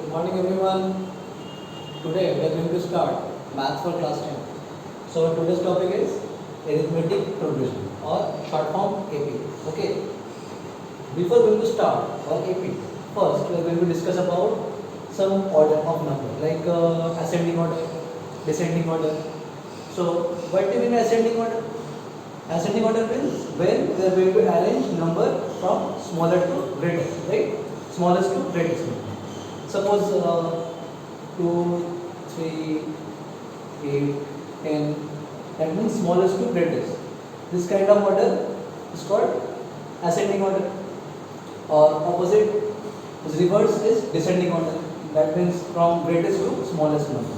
Good morning everyone. Today we are going to start Maths for class 10. So today's topic is arithmetic progression or short form AP. Okay. Before going to start our AP, first we are going to discuss about some order of number like ascending order, descending order. So what do you mean ascending order? Ascending order means when we are going to arrange number from smaller to greater, right? Smallest to greatest. Suppose 2, 3, 8, 10, that means smallest to greatest. This kind of order is called ascending order. Or opposite is reverse is descending order. That means from greatest to smallest number.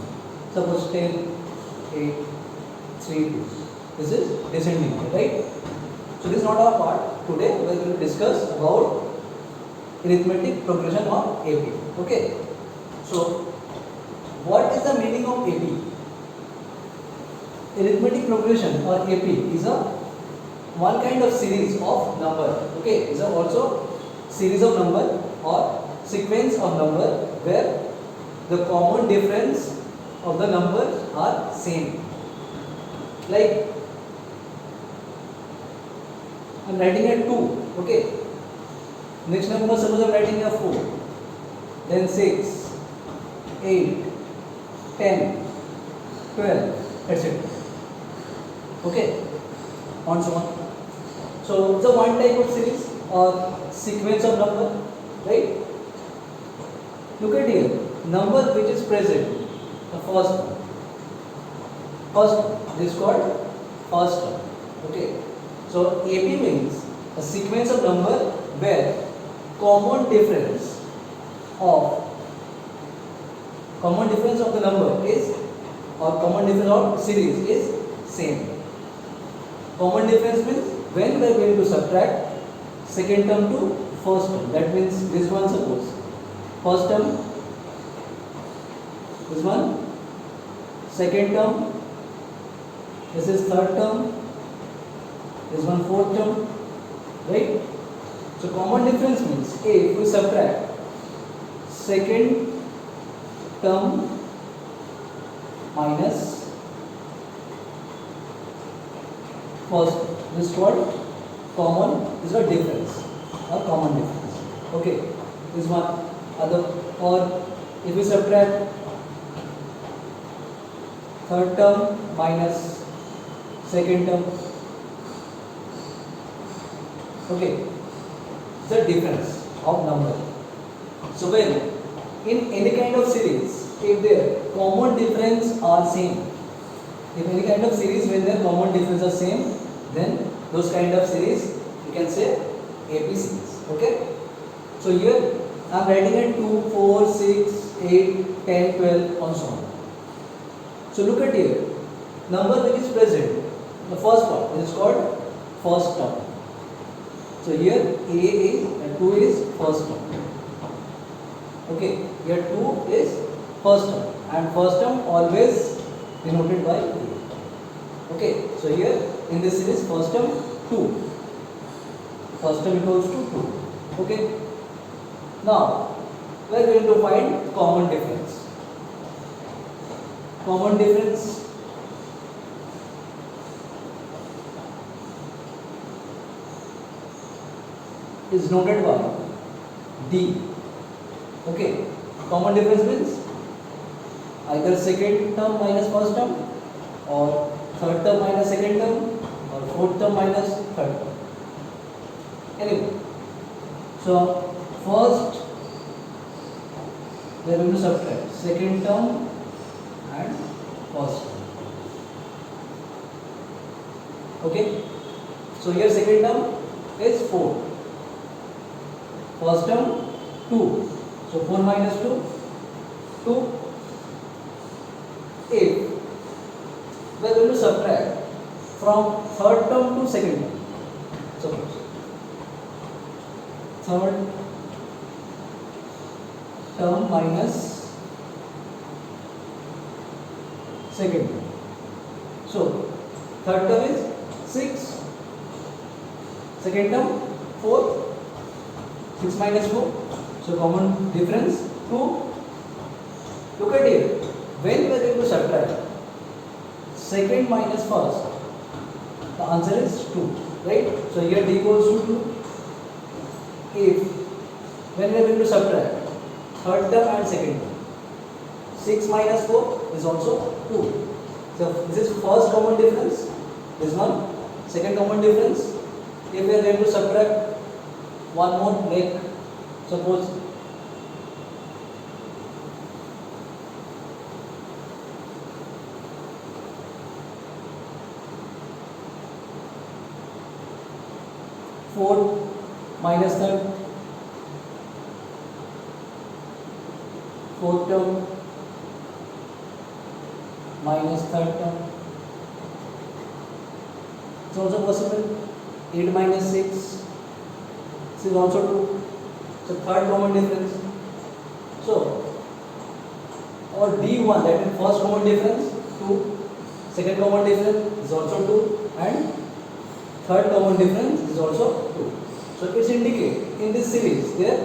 Suppose 10, 8, 3, 2. This is descending order, right? So this is not our part. Today we are going to discuss about arithmetic progression or AP. Okay. So what is the meaning of AP? Arithmetic progression or AP is a one kind of series of number. Okay, is also series of number or sequence of number where the common difference of the numbers are same. Like I am writing a 2. Okay. Next number suppose I am writing a 4. Then 6, 8, 10, 12, etc. Okay, on so on. So it's a one type of series or sequence of number, right? Look at here, number which is present, the first one. This is called first term. Okay, so AP means a sequence of number where common difference of the number is or common difference of series is same. Common difference means when we are going to subtract second term to first term. That means this one suppose first term, this one second term, this is third term, this one fourth term, right? So common difference means if we subtract second term minus first, this is called common, this is a difference or common difference. Okay, this one other, or if we subtract third term minus second term, okay, the difference of number. So when in any kind of series, if their common difference are same, if any kind of series when their common difference are same, then those kind of series you can say AP series. Okay. So here I am writing a 2, 4, 6, 8, 10, 12, and so on. So look at here, number which is present, the first one, this is called first term. So here A is and 2 is first term. Okay, here 2 is first term and first term always denoted by A. Okay, so here in this series first term 2. First term equals to 2. Okay. Now we are going to find common difference. Common difference is noted by D. Okay, common difference means either second term minus first term or third term minus second term or fourth term minus third term. Anyway, so first we are going to subtract second term and first term. Okay, so here second term is 4. First term 2, so 4 minus 2, 2. If we are going to subtract from third term to second term, suppose third term minus second term. So third term is 6, second term 4, 6 minus 4, so common difference 2, Look at here. When we are going to subtract second minus first, the answer is 2, right? So here d equals to 2. If when we are going to subtract third term and second term, 6 minus 4 is also 2. So this is first common difference. This one, second common difference. If we are going to subtract one more, like suppose fourth minus third, fourth term minus third term. It's also possible. 8 minus 6. This is also 2. So third common difference. So or D1, that is first common difference 2. Second common difference is also 2, and third common difference is also 2. So it's indicate in this series their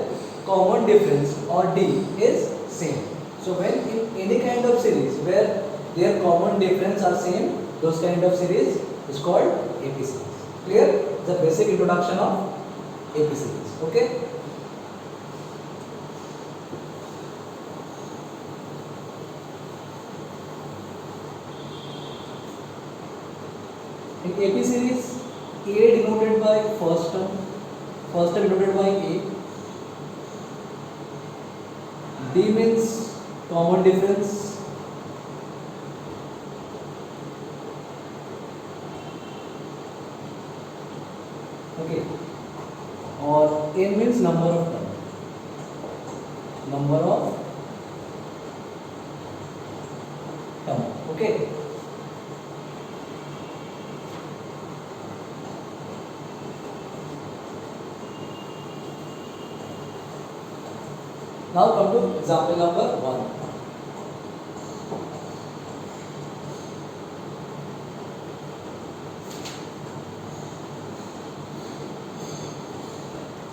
common difference or D is same. So when in any kind of series where their common difference are same, those kind of series is called AP series. Clear? The basic introduction of AP series. Okay? In AP series, A denoted by first term denoted by A, D means common difference, okay, or N means number of term, okay. Now come to example number 1.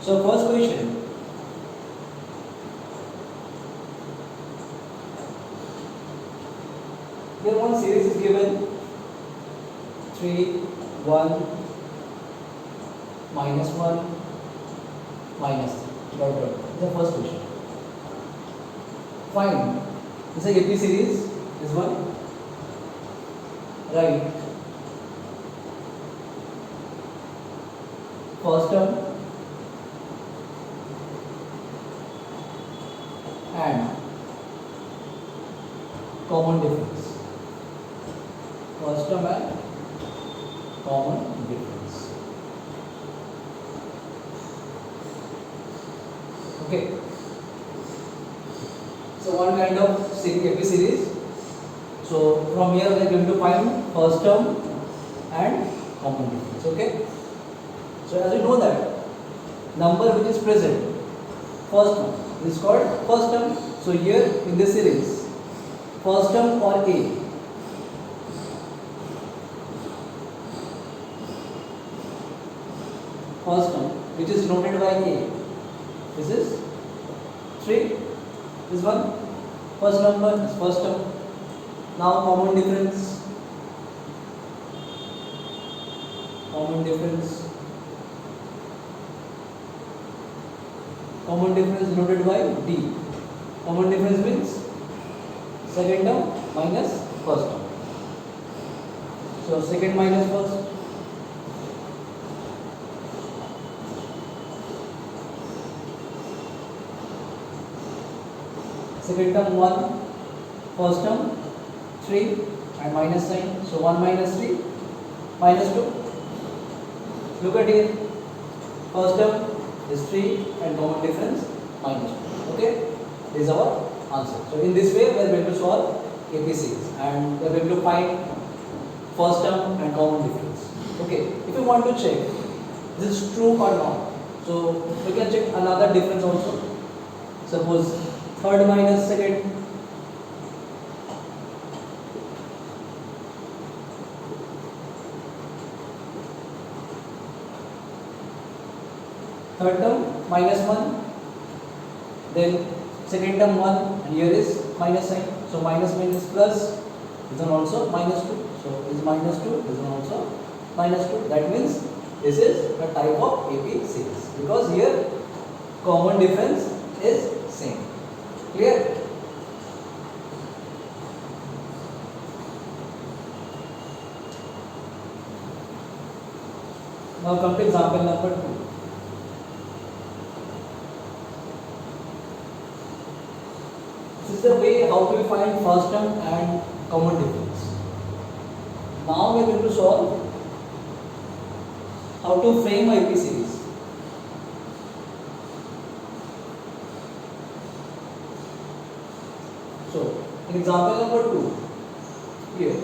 So first question. Here one series is given 3, 1, minus 1, minus 3, dot dot. This is the first question. Find. This is AP series. This one. Right. First term and common difference. First term and common difference. Okay. So one kind of AP series. So from here we are going to find first term and common difference. Okay. So as you know that number which is present first term is called first term. So here in this series, first term or A, first term which is denoted by A, this is 3. This one, first number is first term. Now common difference. Common difference denoted by D. Common difference means second term minus first term. So second minus first. Second term 1, first term 3 and minus sign. So 1 minus 3 minus 2. Look at here. First term is 3 and common difference minus 2. Okay. This is our answer. So in this way we are going to solve AP series and we are going to find first term and common difference. Okay. If you want to check this is true or not, so we can check another difference also. Suppose third minus second. Third term minus 1. Then second term 1 and here is minus sign, so minus minus plus, this one also minus 2, so this is minus 2, this one also minus 2. That means this is the type of AP series because here common difference is same. Clear? Now come to example number 2. This is the way how to find first term and common difference. Now we are going to solve how to frame a AP series. So, in example number 2, here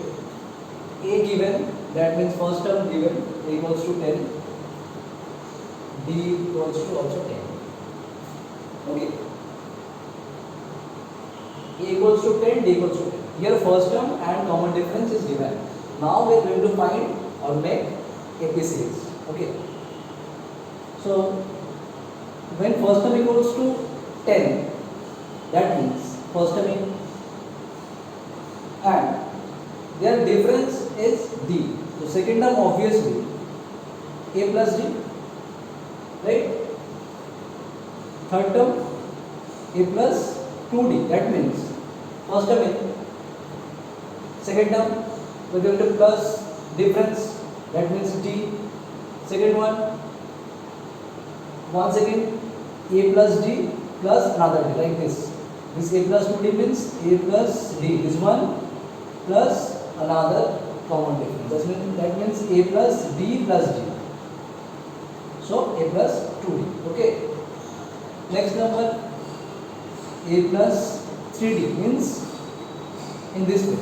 A given, that means first term given, A equals to 10, D equals to also 10. Okay. A equals to 10, D equals to 10. Here first term and common difference is given. Now we are going to find or make AP series. Okay. So, when first term equals to 10, that means first term and their difference is D. So second term obviously A plus D, right? Third term A plus 2D. That means first term A, second term we are going to plus difference, that means D. Second one, once again A plus D plus another D, like this. This A plus 2D means A plus D. This one plus another common difference. That means A plus D plus D. So A plus 2D. Okay. Next number A plus 3D means in this way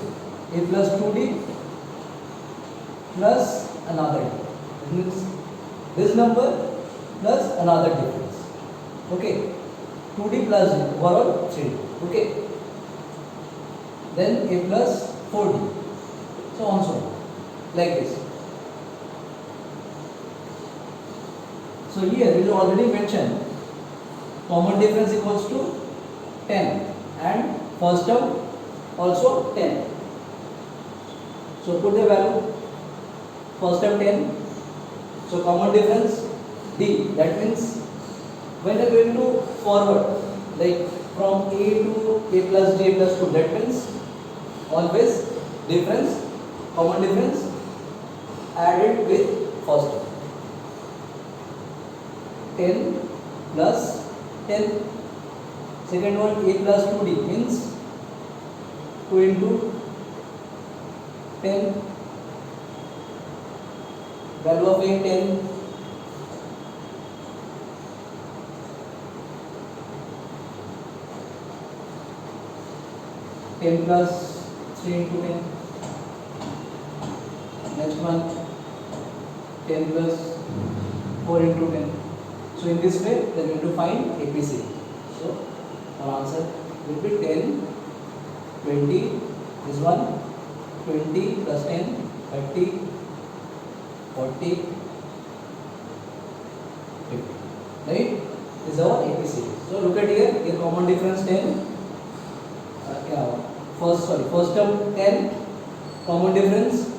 A plus 2D plus another D. It means this number plus another difference. Okay. 2D plus D, overall 3D. Okay. Then A plus 4D. So on so on. Like this. So here it is already mentioned common difference equals to 10 and first term also 10. So put the value, first term 10, so common difference D. That means when you are going to forward, like from A to A plus D, A plus 2, that means always difference, common difference added with first term. 10 plus 10. Second one A plus 2D means 2 into 10. Value of A 10. Ten plus 3 into 10. Next one 10 plus 4 into 10. So in this way we are going to find APC. So our answer will be 10, 20, this one 20 plus 10, 30, 40, 50. Right? This is our APC. So look at here, here common difference 10. First term 10, common difference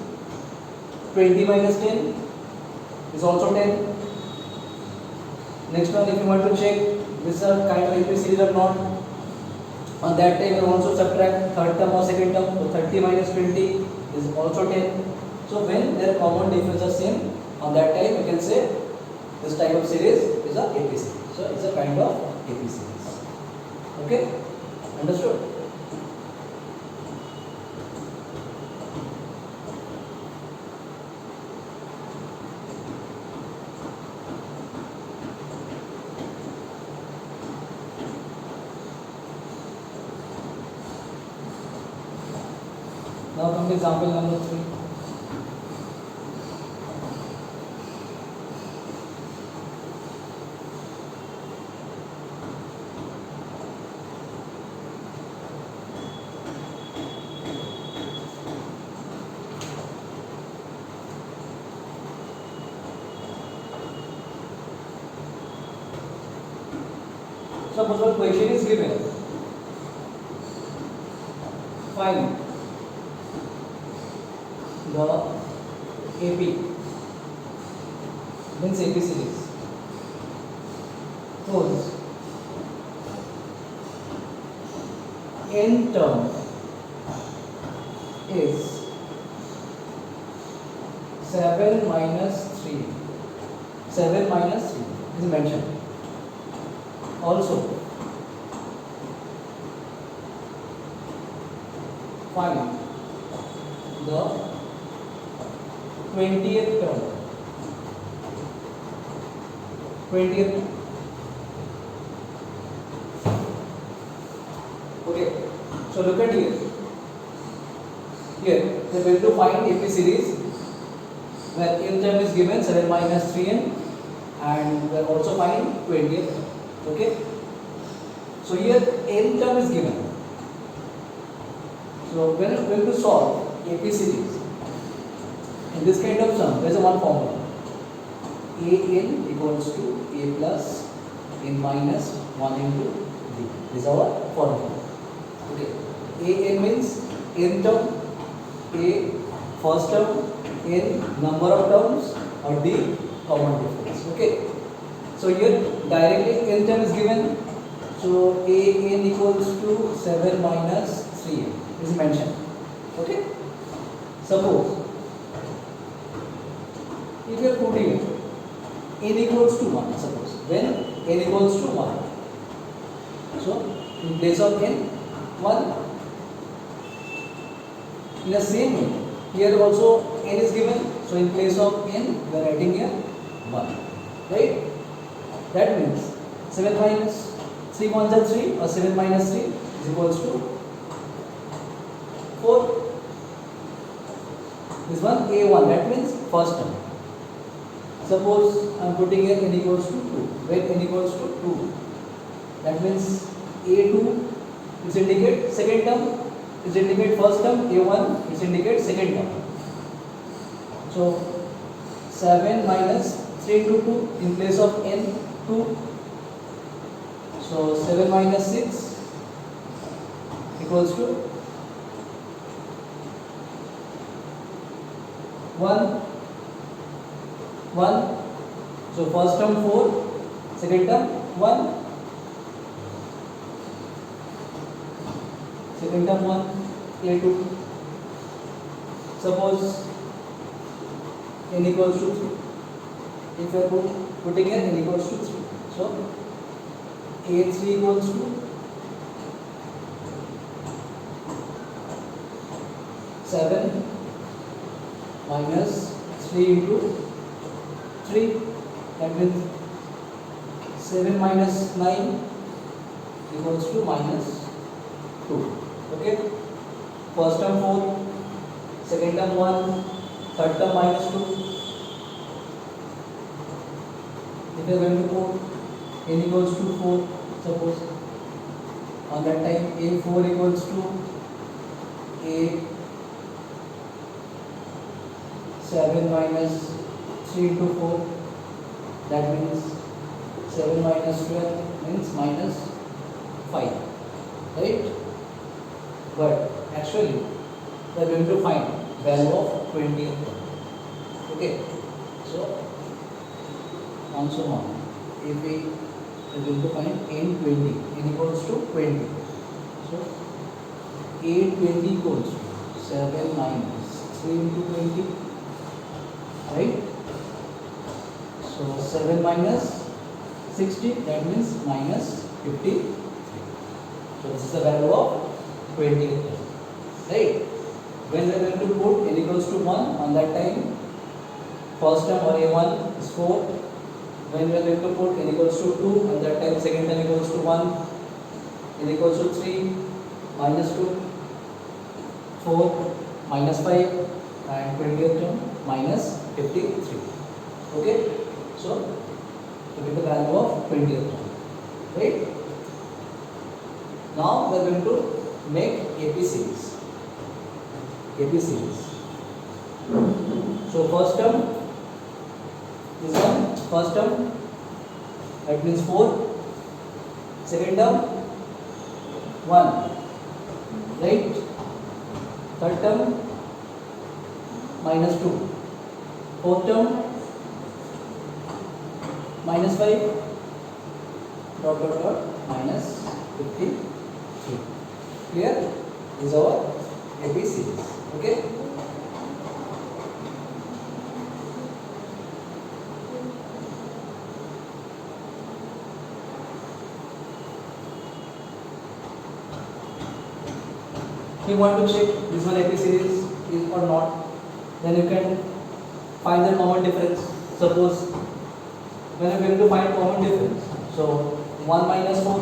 20 minus 10 is also 10. Next one, if you want to check this is a kind of AP series or not, on that time you also subtract third term or second term, so 30 minus 20 is also 10. So when their common difference are same, on that time you can say this type of series is a AP series. So it's a kind of AP series. Okay, understood? Now come to example number 3. Suppose one question is given find the AP means AP series. Suppose n term is 7 minus 3. 7 minus 3 is mentioned. Also, find the 20th term. 20th. Okay. So look at here. Here we are going to find AP series where n term is given 7 minus 3n, and we are also finding 20th term. Okay. So here n term is given. So when we are going to solve AP series in this kind of sum, there is a one formula. An equals to a plus n minus 1 into b. This is our formula. Okay. An means n term, a first term, n number of terms, or d common difference. Okay. So here directly n term is given. So an equals to 7 minus 3n is mentioned. Okay. Suppose if you are putting n equals to 1, suppose when n equals to 1, so in place of n 1, in the same way here also n is given, so in place of n we are writing here 1, right? That means 7 minus 3 1s are 3, or 7 minus 3 is equals to 4. This one a1, that means first term. Suppose I am putting here n equals to 2. When n equals to 2, that means a2 is indicate second term, is indicate first term, a1 is indicate second term. So 7 minus 3 into 2 in place of n 2. So 7 minus 6 equals to 1. 1. So first term 4, second term 1. Second term 1, a2. Suppose n equals to 3. If you are putting here n equals to 3. So a3 equals to 7 minus 3 into 3, that means 7 minus 9 equals to minus 2. Okay. First term 4, second term 1, third term minus 2. If you are going to put n equals to 4, suppose on that time a4 equals to a 7 minus 3 into 4, that means 7 minus 12 means minus 5, right? But actually we are going to find value of 20th term. Okay. So on so on, if we are going to find n20, n equals to 20. So a20 equals to 7 minus 3 into 20, right? So 7 minus 60, that means minus 53. So this is the value of 20th term, right? When we are going to put n equals to 1, on that time first term or a1 is 4. When we are going to put n equals to 2, on that time second term equals to 1, n equals to 3, minus 2, 4, minus 5, and 20th term minus 53. Okay. So to get the value of 20th term, right? Now we are going to make AP series. AP series. So first term is one, first term, that means 4. Second term 1, right? third term minus 2, fourth term minus 5 dot dot dot minus 53. Clear? This is our AP series. Okay. If you want to check this one AP series is or not, then you can find the common difference. Suppose when you are going to find common difference, so 1 minus 4,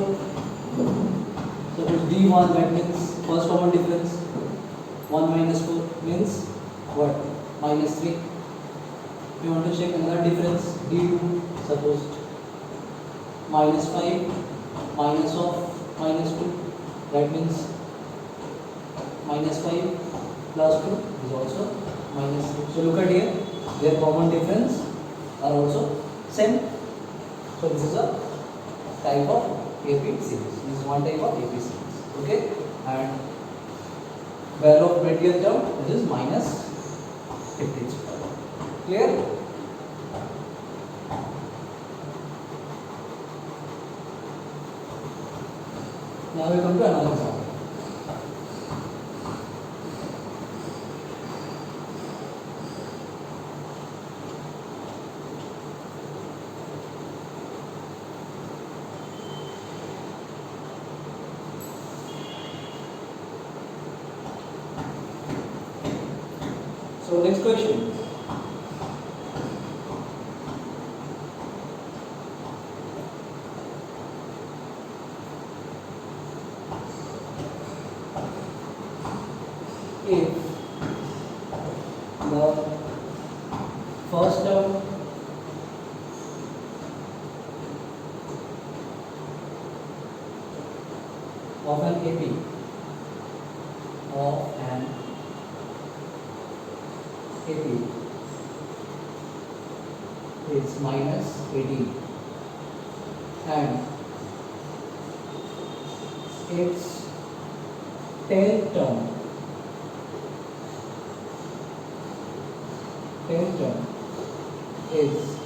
suppose D1, that means first common difference. 1 minus 4 means what? Minus 3. If you want to check another difference, D2, suppose minus 5 minus of minus 2, that means minus 5 plus 2 is also minus 3. So look at here, their common difference are also same. So this is a type of AP series. This is one type of AP series. Okay, and value of 20th term, this is minus 50. Clear? Now we come to another example. So next question. If the first term of an AP is minus 18 and its 10th term is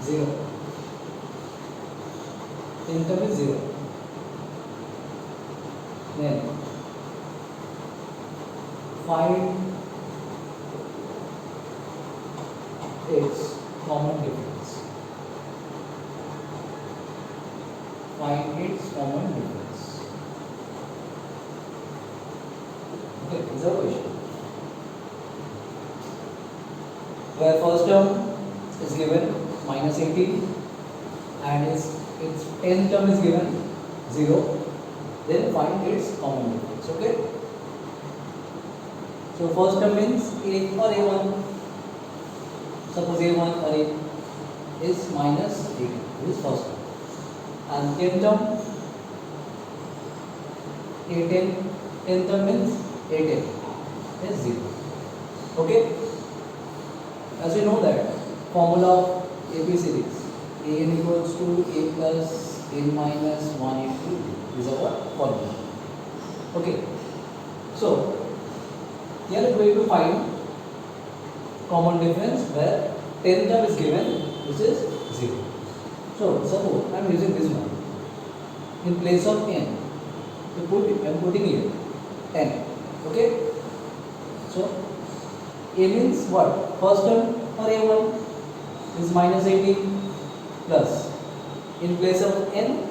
0. 10th term is 0. Then find its common difference. Find its common difference. Okay, this is our question. Where first term is given minus 18 and its 10th term is given 0, then find its common difference. Okay. So first term means A or A1. Suppose A1 or A is minus 18. This is first term. And 10th term, A10. 10th term means A10 is 0. Okay. As we know that formula of AP series, An equals to A plus N minus 1 into 2 is our formula. Okay. So here we are going to find common difference where 10th term is given, which is 0. So suppose I am using this one. In place of n, I am putting here 10. Okay. So A means what? First term or A1 is minus 18 plus in place of n,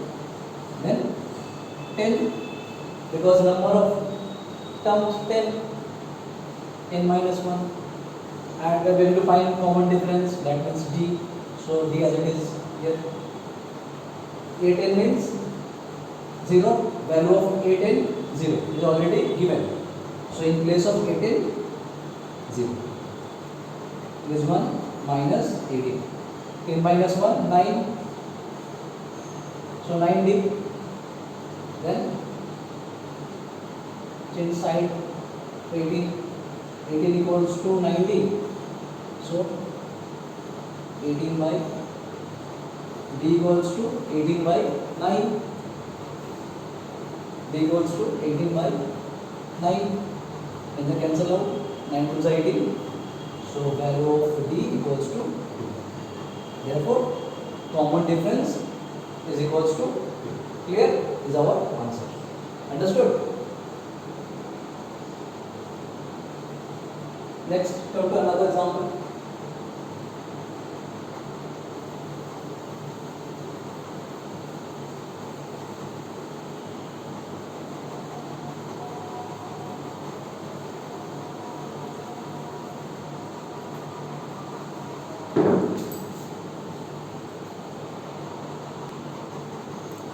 then 10, because number of terms 10, n minus 1, and we are going to find common difference, that means D. So D as it is here. A10 means 0, value of A10 0 is already given. So in place of A10 0. This one minus 18. 10 minus 1 9. So 9D. Then change side to 18. 18 equals to 90. So 18 by D equals to 18 by 9. D equals to 18 by 9. Then they cancel out. 9 to 18. So value of D equals to 2. Therefore, common difference is equals to 2. Clear? Is our answer. Understood? Next, come to another example.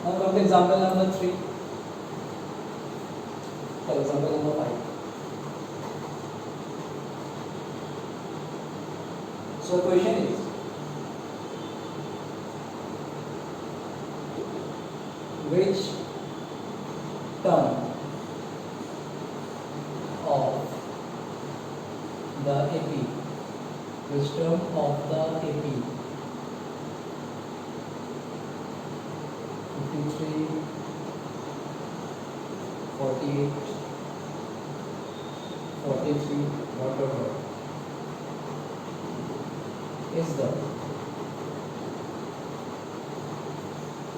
Now come to example number 3. For example number 5. So the question is, which term of the AP, which term of the AP 53, 48, 43, whatever is the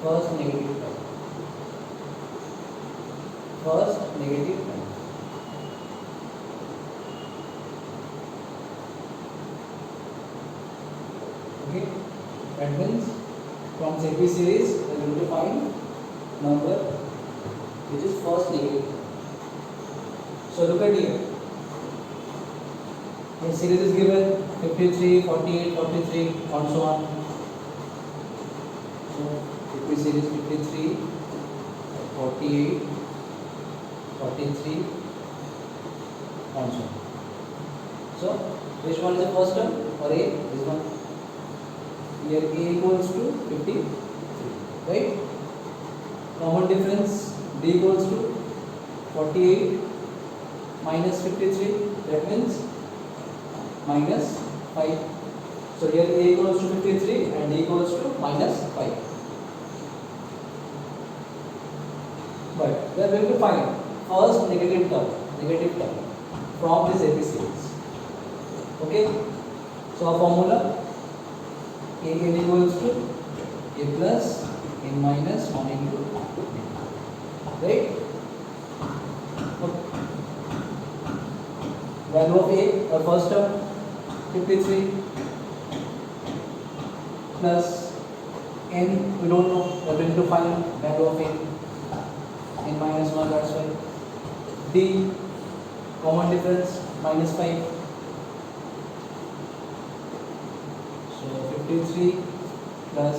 first negative term. First negative term. Okay, that means from AP series we are going to find number which is first negative term. So look at here. The series is given 53, 48, 43, and so on. So AP series 53, 48, 43, and so on. So which one is the first term or A? This one. Here A equals to 53, right? Common difference D equals to 48 minus 53. That means minus 5. So here A equals to 53 and D equals to minus 5. But we are going to find first negative term from this AP series. Okay. So our formula A equals to A plus N minus 1 into D. Right? Okay. Value of A, our first term 53 plus N, we don't know, we are going to find value of N minus 1, that's why. D, common difference minus 5. So 53 plus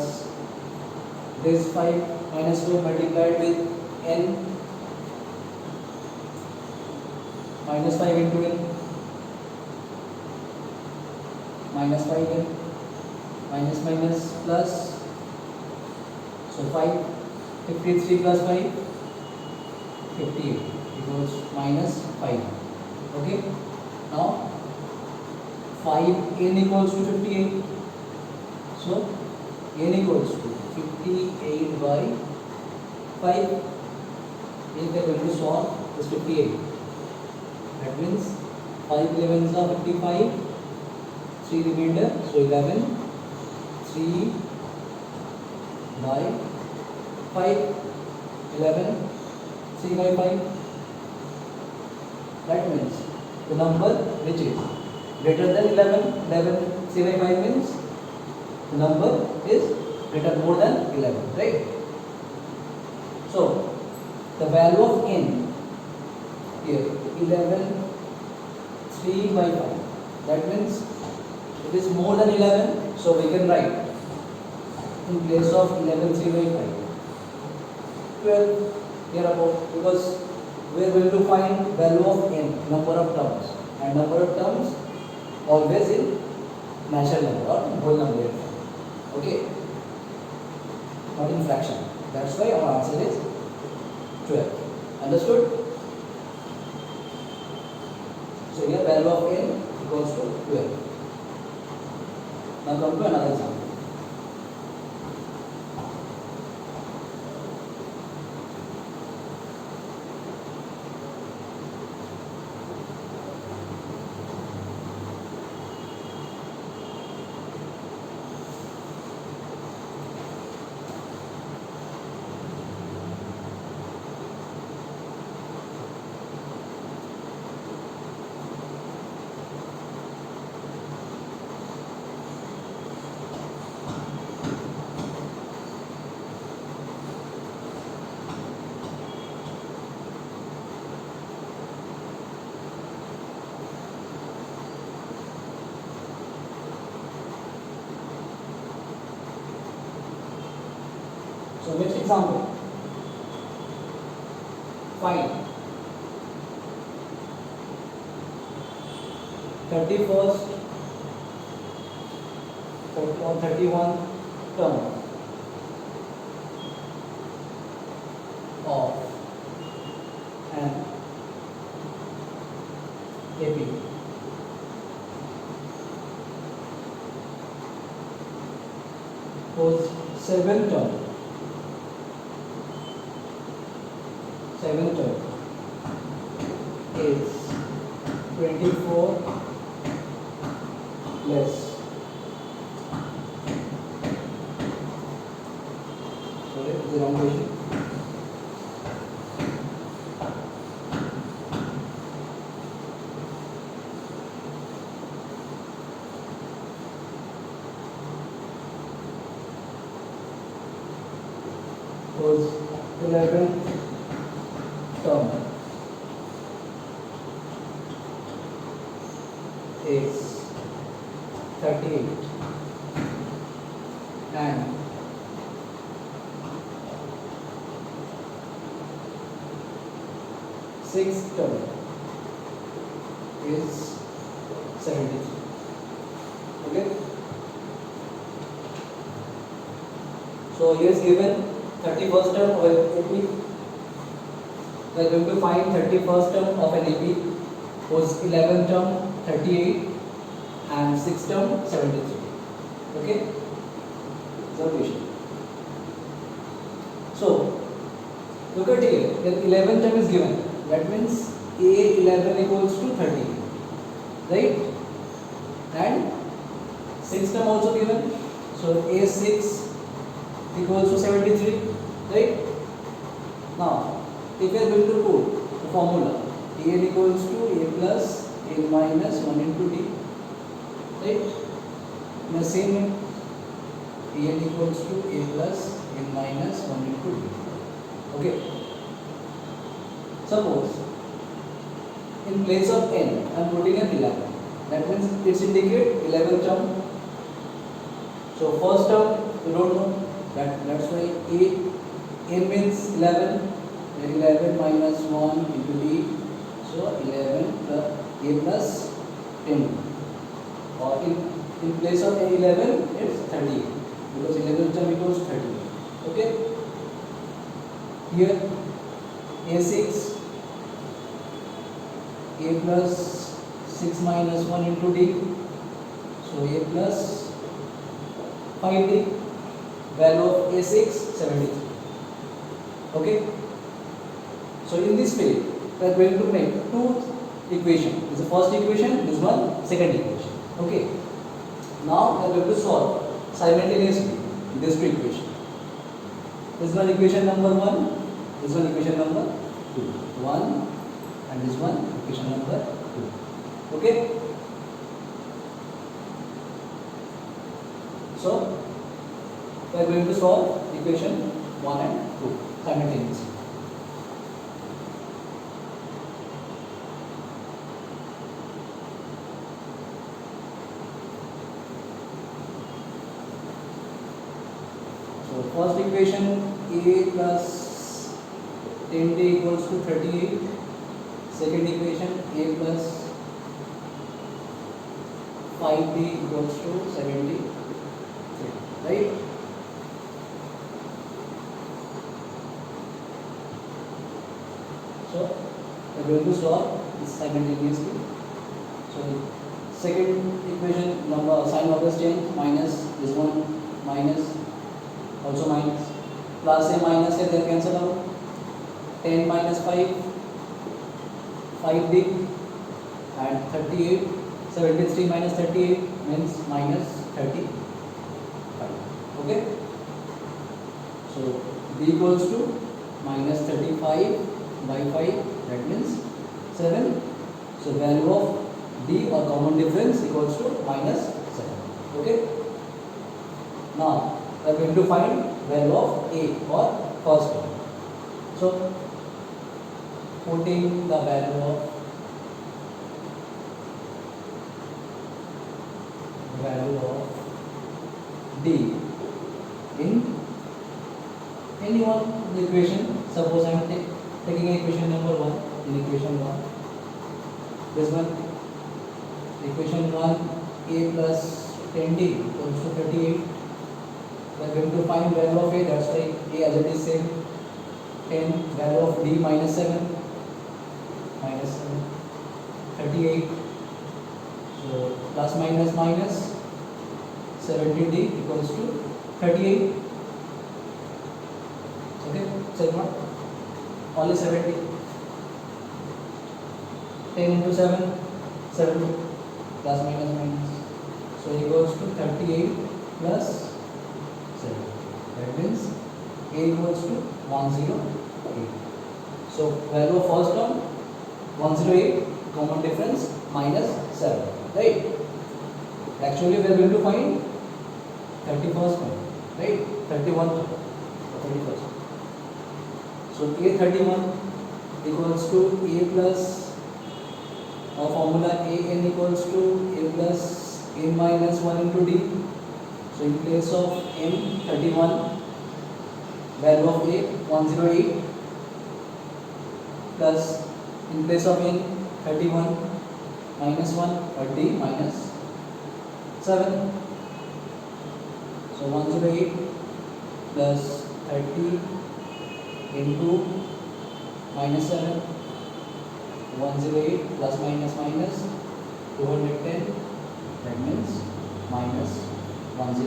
this 5 minus 4 multiplied with N minus 5 into N minus 5N minus minus plus. So 5, 53 plus 5, 58 equals minus 5. Okay. Now 5N equals to 58. So N equals to 58 by 5. If we are going to solve this 58, that means 5 11s are 55, 3 remainder, so 11, 3 by 5, 11, 3 by 5. That means the number which is greater than 11, 11, 3 by 5 means the number is greater more than 11, right? So the value of N here 11, 3 by 5. That means it is more than 11, so we can write in place of 11, 3 by 5, 12 here above, because we are going to find value of N, number of terms, and number of terms always in natural number or whole number. Okay, not in fraction. That's why our answer is 12. Understood? So here value of N equals to 12. Now come to another example. example, find 31st or 31 term of an AP. Whose seventh term is 24 less. Sorry, it's the wrong question. Whose 11th term is 38 and sixth term is 73. Okay. So here is given 31st term of an AP. We are going to find 31st term of an AP whose 11th term 38 and 6th term 73. Okay. Observation. So look at here. The 11th term is given. That means A11 equals to 30, right? And 6th term also given. So A6 equals to 73, right? Now, if we are going to put the formula, AN equals to A plus A minus 1 into D, right? In the same way, AN equals to A plus A minus 1 into D. Okay. Suppose in place of n, I am putting an 11. That means it's indicate 11th term. So first term you don't know. That's why n means 11. Then 11 minus 1 into d. So 11 plus a plus 10. Or in place of 11 it's 38 because 11th term equals 38. Okay. Here a6 a plus 6 minus 1 into d. So a plus 5d. Value of a6 73. Okay. So in this way we are going to make two equations. This is the first equation, this one second equation. Okay. Now we are going to solve simultaneously these two equations. This one equation number 1, this one equation number 2. 1 and this one equation number 2. Okay. So we are going to solve equation 1 and 2 simultaneously. So first equation a plus 10d equals to 38. Second equation a plus 5d equals to 73. Right? So we are going to solve this simultaneously. So second equation number sign always change, minus this one minus also minus, plus a minus है then cancel out. 10 minus 5 5d and 38 73 minus 38 means minus 35. Okay. So b equals to minus 35 by 5, that means 7. So value of d or common difference equals to minus 7. Okay. Now we are going to find value of a or first term. So putting the value of d in any one equation. Suppose I am taking equation number 1 in equation 1. This one, equation 1, a plus 10d equals to 38. We are going to find value of a, that's why a as it is same. 10, value of d minus 7, 38. So plus minus minus 70d equals to 38. Okay, so what? Only 70. 10 into 7, 70. Plus minus minus. So equals to 38 plus 7. That means a equals to 108. So value of first term 108, common difference minus 7. Right? Actually we are going to find 31st one. Right? 31st or 31st. So a31 equals to a plus, our formula an equals to a plus n minus 1 into d. So in place of n 31, value of a 108 plus in place of n 31 minus 1 or d minus 7. So 108 plus 30 into minus 7, 108 plus minus minus 210, that means minus 10 is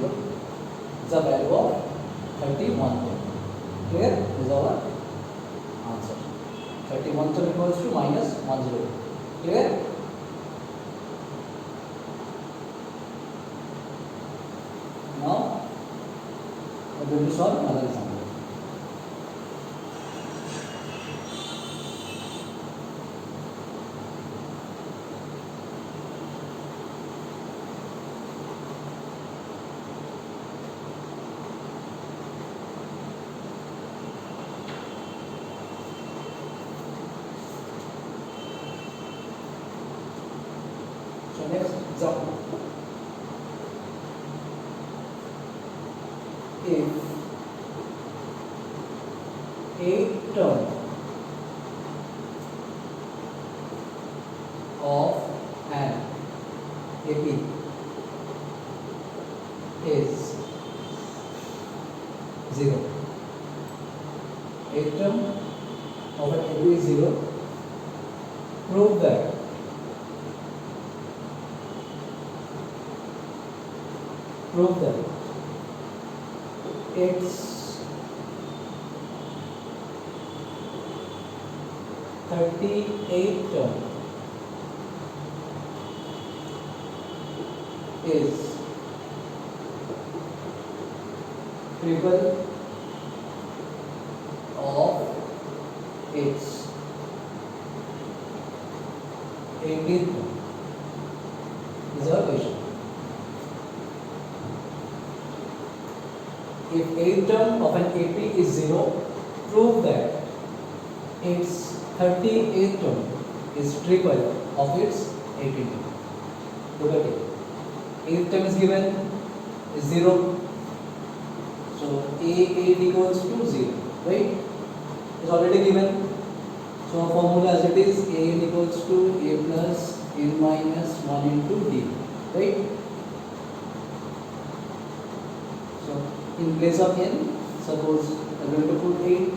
the value of 31. Clear? This is our answer. 31 equals to minus 10. Clear? Now we are going to solve another example. So next example. If a term of an AP is 0, a term of an AP is 0, prove that its 38th term is triple of its 18th term. This is our question. If a term of an AP is 0, prove that its 38th term is triple of its 18th term. Look at it. 8th term is given is 0. So A8 equals to 0. Right? It's already given. So our formula as it is A equals to A plus n minus 1 into d. Right? In place of n, suppose I am going to put 8,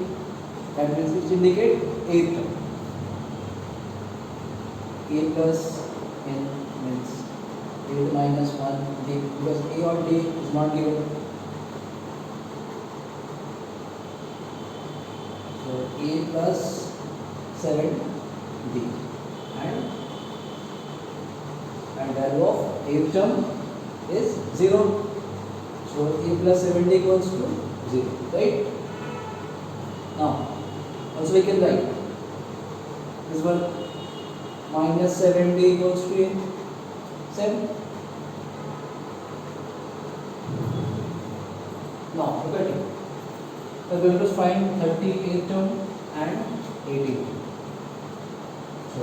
that means it indicate 8th term. A plus n means 8 minus 1 d, because a or d is not given. So a plus 7 d, and value of 8th term is 0. So a plus 70 equals to 0, right? Now, also we can write this one minus 70 equals to 7. Now, look at it. We are going to find 38th term and 18th. So,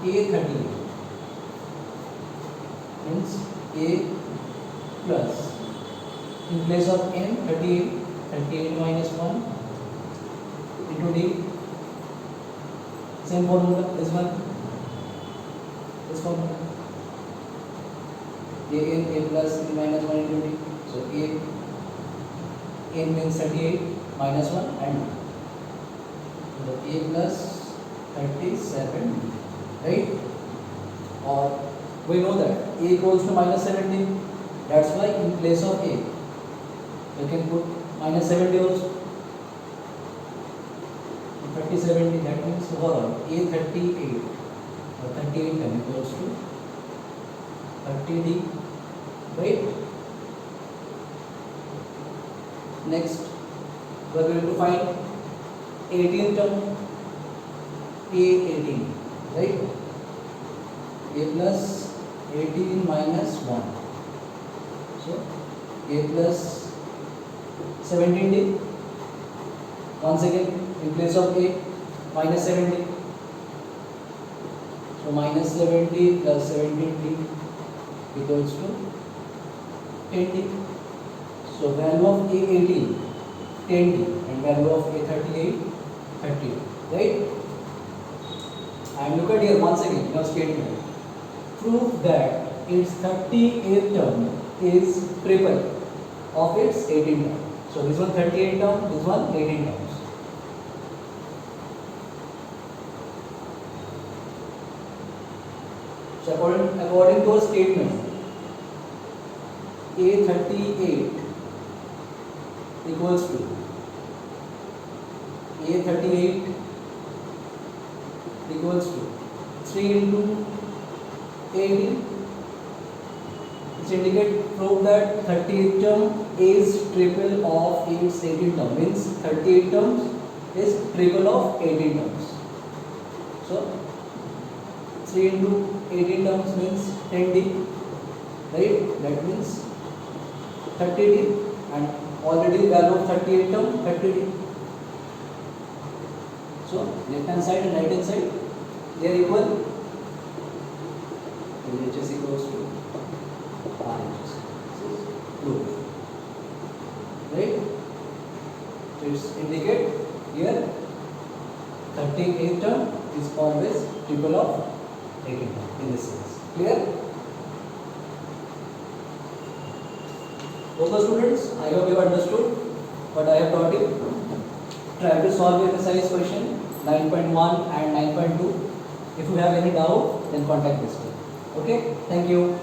A38 means A plus, in place of n, 38 minus 1, into D. Same formula, this one, this formula. A plus B minus 1 into D. So A means 38 minus 1 and 1. So A plus 37, right? Or we know that A equals to minus 17. That's why in place of A, you can put minus 70 also. 30, 70, that means overall A 38 or 38 can equals to 30D, right? Next, we are going to find 18th term, A18, right? A plus 18 minus 1. So, A plus 17D. Once again, in place of A, minus 70. So, minus 70 plus 17D equals to 10D. So, value of A18, 10D, and value of A38, 30, right? And look at here once again, your statement. Prove that its 38th term is triple of its 18 term. So, this one 38 term, this one 18 terms. So, according to our statement, A38 equals to A38 equals to 3 into 18, which indicate prove that 38 term is triple of its 18 term, means 38 terms is triple of 18 terms. So 3 into 18 terms means 10D, right? That means 30D, and already value of 38 term 30D. So left hand side and right hand side, they are equal. LHS equals to RHS. Proof. Right? So it's indicate here 38 term is always triple of 18 term in this sense. Clear? Okay students, I hope you have understood what I have taught you. Try to solve the exercise question 9.1 and 9.2. If you have any doubt, then contact this way. Okay, thank you.